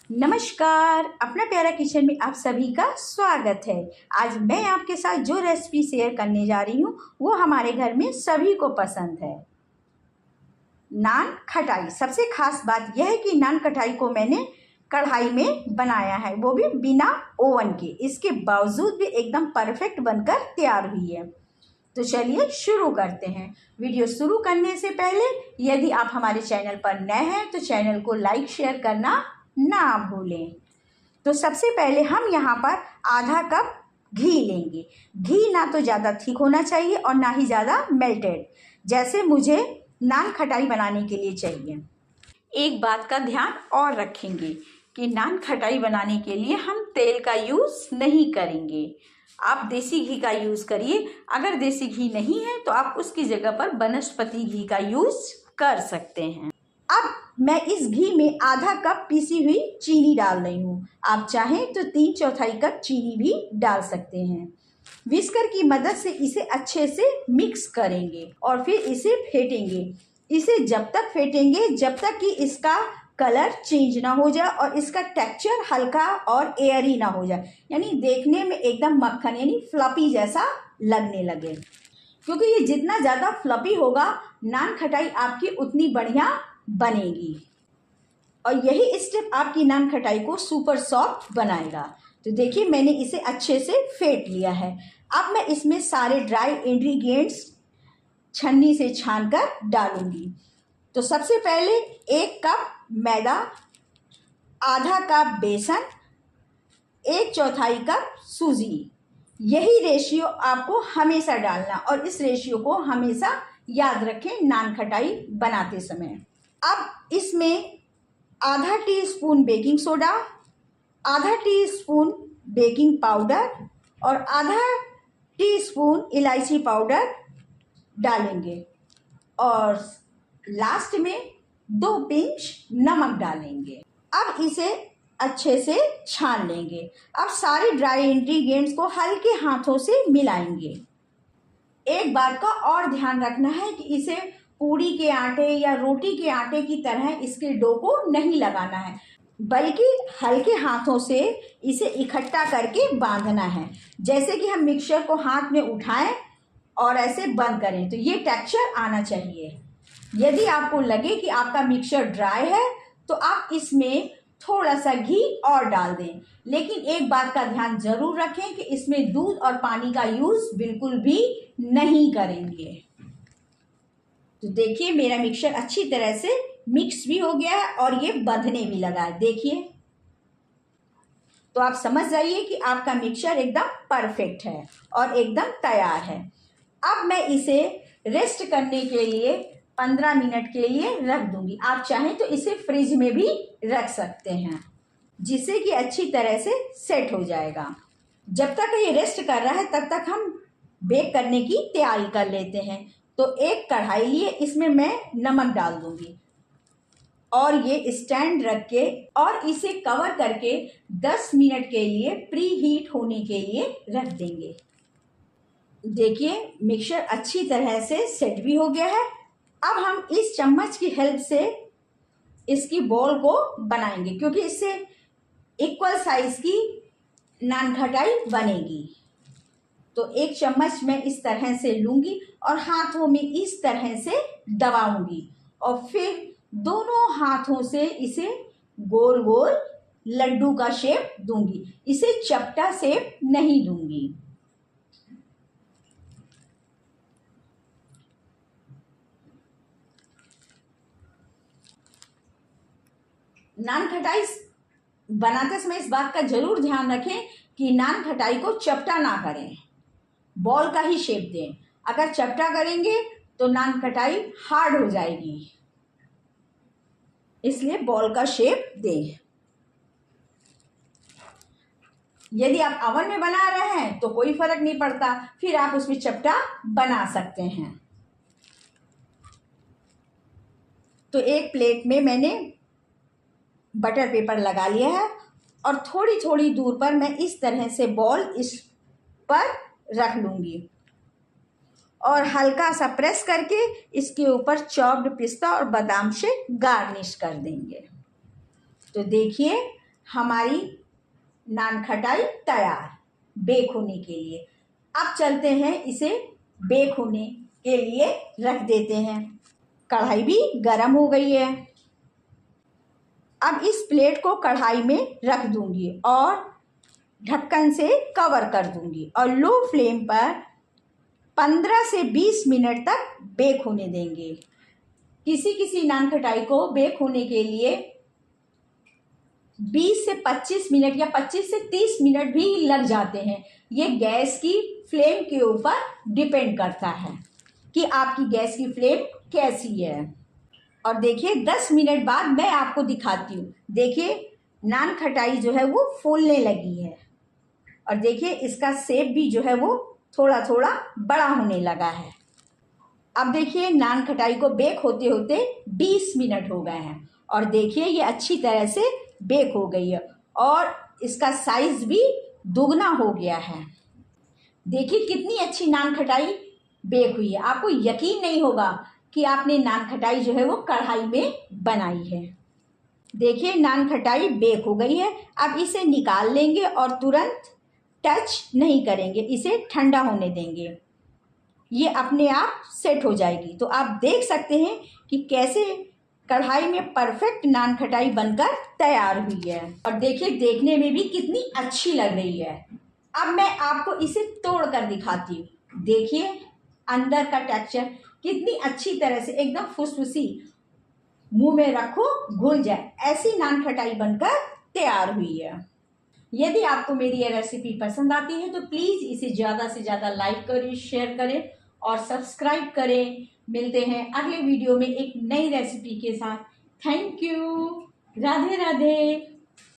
नमस्कार, अपना प्यारा किचन में आप सभी का स्वागत है। आज मैं आपके साथ जो रेसिपी शेयर करने जा रही हूँ वो हमारे घर में सभी को पसंद है। नान खटाई। सबसे खास बात यह है कि नान खटाई को मैंने कढ़ाई में बनाया है, वो भी बिना ओवन के। इसके बावजूद भी एकदम परफेक्ट बनकर तैयार हुई है। तो चलिए शुरू करते हैं। वीडियो शुरू करने से पहले यदि आप हमारे चैनल पर नए हैं तो चैनल को लाइक शेयर करना ना भूलें। तो सबसे पहले हम यहाँ पर आधा कप घी लेंगे। घी ना तो ज़्यादा थिक होना चाहिए और ना ही ज़्यादा मेल्टेड, जैसे मुझे नान खटाई बनाने के लिए चाहिए। एक बात का ध्यान और रखेंगे कि नान खटाई बनाने के लिए हम तेल का यूज़ नहीं करेंगे। आप देसी घी का यूज़ करिए। अगर देसी घी नहीं है तो आप उसकी जगह पर वनस्पति घी का यूज़ कर सकते हैं। अब मैं इस घी में आधा कप पीसी हुई चीनी डाल रही हूँ। आप चाहें तो 3/4 कप चीनी भी डाल सकते हैं। विस्कर की मदद से इसे अच्छे से मिक्स करेंगे और फिर इसे फेंटेंगे। इसे जब तक फेंटेंगे जब तक कि इसका कलर चेंज ना हो जाए और इसका टेक्सचर हल्का और एयरी ना हो जाए, यानी देखने में एकदम मक्खन यानी फ्लफी जैसा लगने लगे। क्योंकि ये जितना ज़्यादा फ्लफी होगा नान खटाई आपकी उतनी बढ़िया बनेगी और यही स्टेप आपकी नान खटाई को सुपर सॉफ्ट बनाएगा। तो देखिए मैंने इसे अच्छे से फेंट लिया है। अब मैं इसमें सारे ड्राई इंग्रेडिएंट्स छन्नी से छानकर डालूंगी। तो सबसे पहले 1 कप मैदा, आधा कप बेसन, 1/4 कप सूजी। यही रेशियो आपको हमेशा डालना और इस रेशियो को हमेशा याद रखें नान खटाई बनाते समय। अब इसमें आधा टीस्पून बेकिंग सोडा, आधा टीस्पून बेकिंग पाउडर और आधा टीस्पून इलायची पाउडर डालेंगे और लास्ट में 2 पिंच नमक डालेंगे। अब इसे अच्छे से छान लेंगे। अब सारे ड्राई इंग्रेडिएंट्स को हल्के हाथों से मिलाएंगे। एक बात का और ध्यान रखना है कि इसे पूड़ी के आटे या रोटी के आटे की तरह इसके डो को नहीं लगाना है, बल्कि हल्के हाथों से इसे इकट्ठा करके बांधना है। जैसे कि हम मिक्सचर को हाथ में उठाएं और ऐसे बंद करें तो ये टेक्सचर आना चाहिए। यदि आपको लगे कि आपका मिक्सचर ड्राई है तो आप इसमें थोड़ा सा घी और डाल दें, लेकिन एक बात का ध्यान जरूर रखें कि इसमें दूध और पानी का यूज बिल्कुल भी नहीं करेंगे। तो देखिए मेरा मिक्सचर अच्छी तरह से मिक्स भी हो गया है और ये बंधने भी लगा है। देखिए तो आप समझ जाइए कि आपका मिक्सचर एकदम परफेक्ट है और एकदम तैयार है। अब मैं इसे रेस्ट करने के लिए 15 मिनट के लिए रख दूंगी। आप चाहें तो इसे फ्रिज में भी रख सकते हैं, जिससे कि अच्छी तरह से सेट हो जाएगा। जब तक ये रेस्ट कर रहा है तब तक हम बेक करने की तैयारी कर लेते हैं। तो एक कढ़ाई लिए, इसमें मैं नमक डाल दूंगी और ये स्टैंड रख के और इसे कवर करके 10 मिनट के लिए प्री हीट होने के लिए रख देंगे। देखिए मिक्सचर अच्छी तरह से सेट भी हो गया है। अब हम इस चम्मच की हेल्प से इसकी बॉल को बनाएंगे, क्योंकि इससे इक्वल साइज की नान खटाई बनेगी। तो एक चम्मच मैं इस तरह से लूंगी और हाथों में इस तरह से दबाऊंगी और फिर दोनों हाथों से इसे गोल गोल लड्डू का शेप दूंगी। इसे चपटा शेप नहीं दूंगी। नान खटाई बनाते समय इस बात का जरूर ध्यान रखें कि नान खटाई को चपटा ना करें, बॉल का ही शेप दें। अगर चपटा करेंगे तो नान खटाई हार्ड हो जाएगी, इसलिए बॉल का शेप दें। यदि आप ओवन में बना रहे हैं तो कोई फर्क नहीं पड़ता, फिर आप उसमें चपटा बना सकते हैं। तो एक प्लेट में मैंने बटर पेपर लगा लिया है और थोड़ी थोड़ी दूर पर मैं इस तरह से बॉल इस पर रख लूंगी और हल्का सा प्रेस करके इसके ऊपर चॉप्ड पिस्ता और बादाम से गार्निश कर देंगे। तो देखिए हमारी नान खटाई तैयार बेक होने के लिए। अब चलते हैं, इसे बेक होने के लिए रख देते हैं। कढ़ाई भी गरम हो गई है। अब इस प्लेट को कढ़ाई में रख दूंगी और ढक्कन से कवर कर दूंगी और लो फ्लेम पर 15 से 20 मिनट तक बेक होने देंगे। किसी किसी नान खटाई को बेक होने के लिए 20 से 25 मिनट या 25 से 30 मिनट भी लग जाते हैं। ये गैस की फ्लेम के ऊपर डिपेंड करता है कि आपकी गैस की फ्लेम कैसी है। और देखिए 10 मिनट बाद मैं आपको दिखाती हूँ। देखिए नान खटाई जो है वो फूलने लगी है और देखिए इसका शेप भी जो है वो थोड़ा थोड़ा बड़ा होने लगा है। अब देखिए नान खटाई को बेक होते होते 20 मिनट हो गए हैं और देखिए ये अच्छी तरह से बेक हो गई है और इसका साइज भी दुगना हो गया है। देखिए कितनी अच्छी नान खटाई बेक हुई है। आपको यकीन नहीं होगा कि आपने नान खटाई जो है वो कढ़ाई में बनाई है। देखिए नान खटाई बेक हो गई है। अब इसे निकाल लेंगे और तुरंत टच नहीं करेंगे, इसे ठंडा होने देंगे। ये अपने आप सेट हो जाएगी। तो आप देख सकते हैं कि कैसे कढ़ाई में परफेक्ट नान खटाई बनकर तैयार हुई है और देखिए देखने में भी कितनी अच्छी लग रही है। अब मैं आपको इसे तोड़ कर दिखाती हूँ। देखिए अंदर का टेक्सचर कितनी अच्छी तरह से एकदम फुसफुसी, मुंह में रखो घुल जाए, ऐसी नान खटाई बनकर तैयार हुई है। यदि आपको मेरी ये रेसिपी पसंद आती है तो प्लीज़ इसे ज़्यादा से ज़्यादा लाइक करें, शेयर करें और सब्सक्राइब करें। मिलते हैं अगले वीडियो में एक नई रेसिपी के साथ। Thank you. राधे राधे।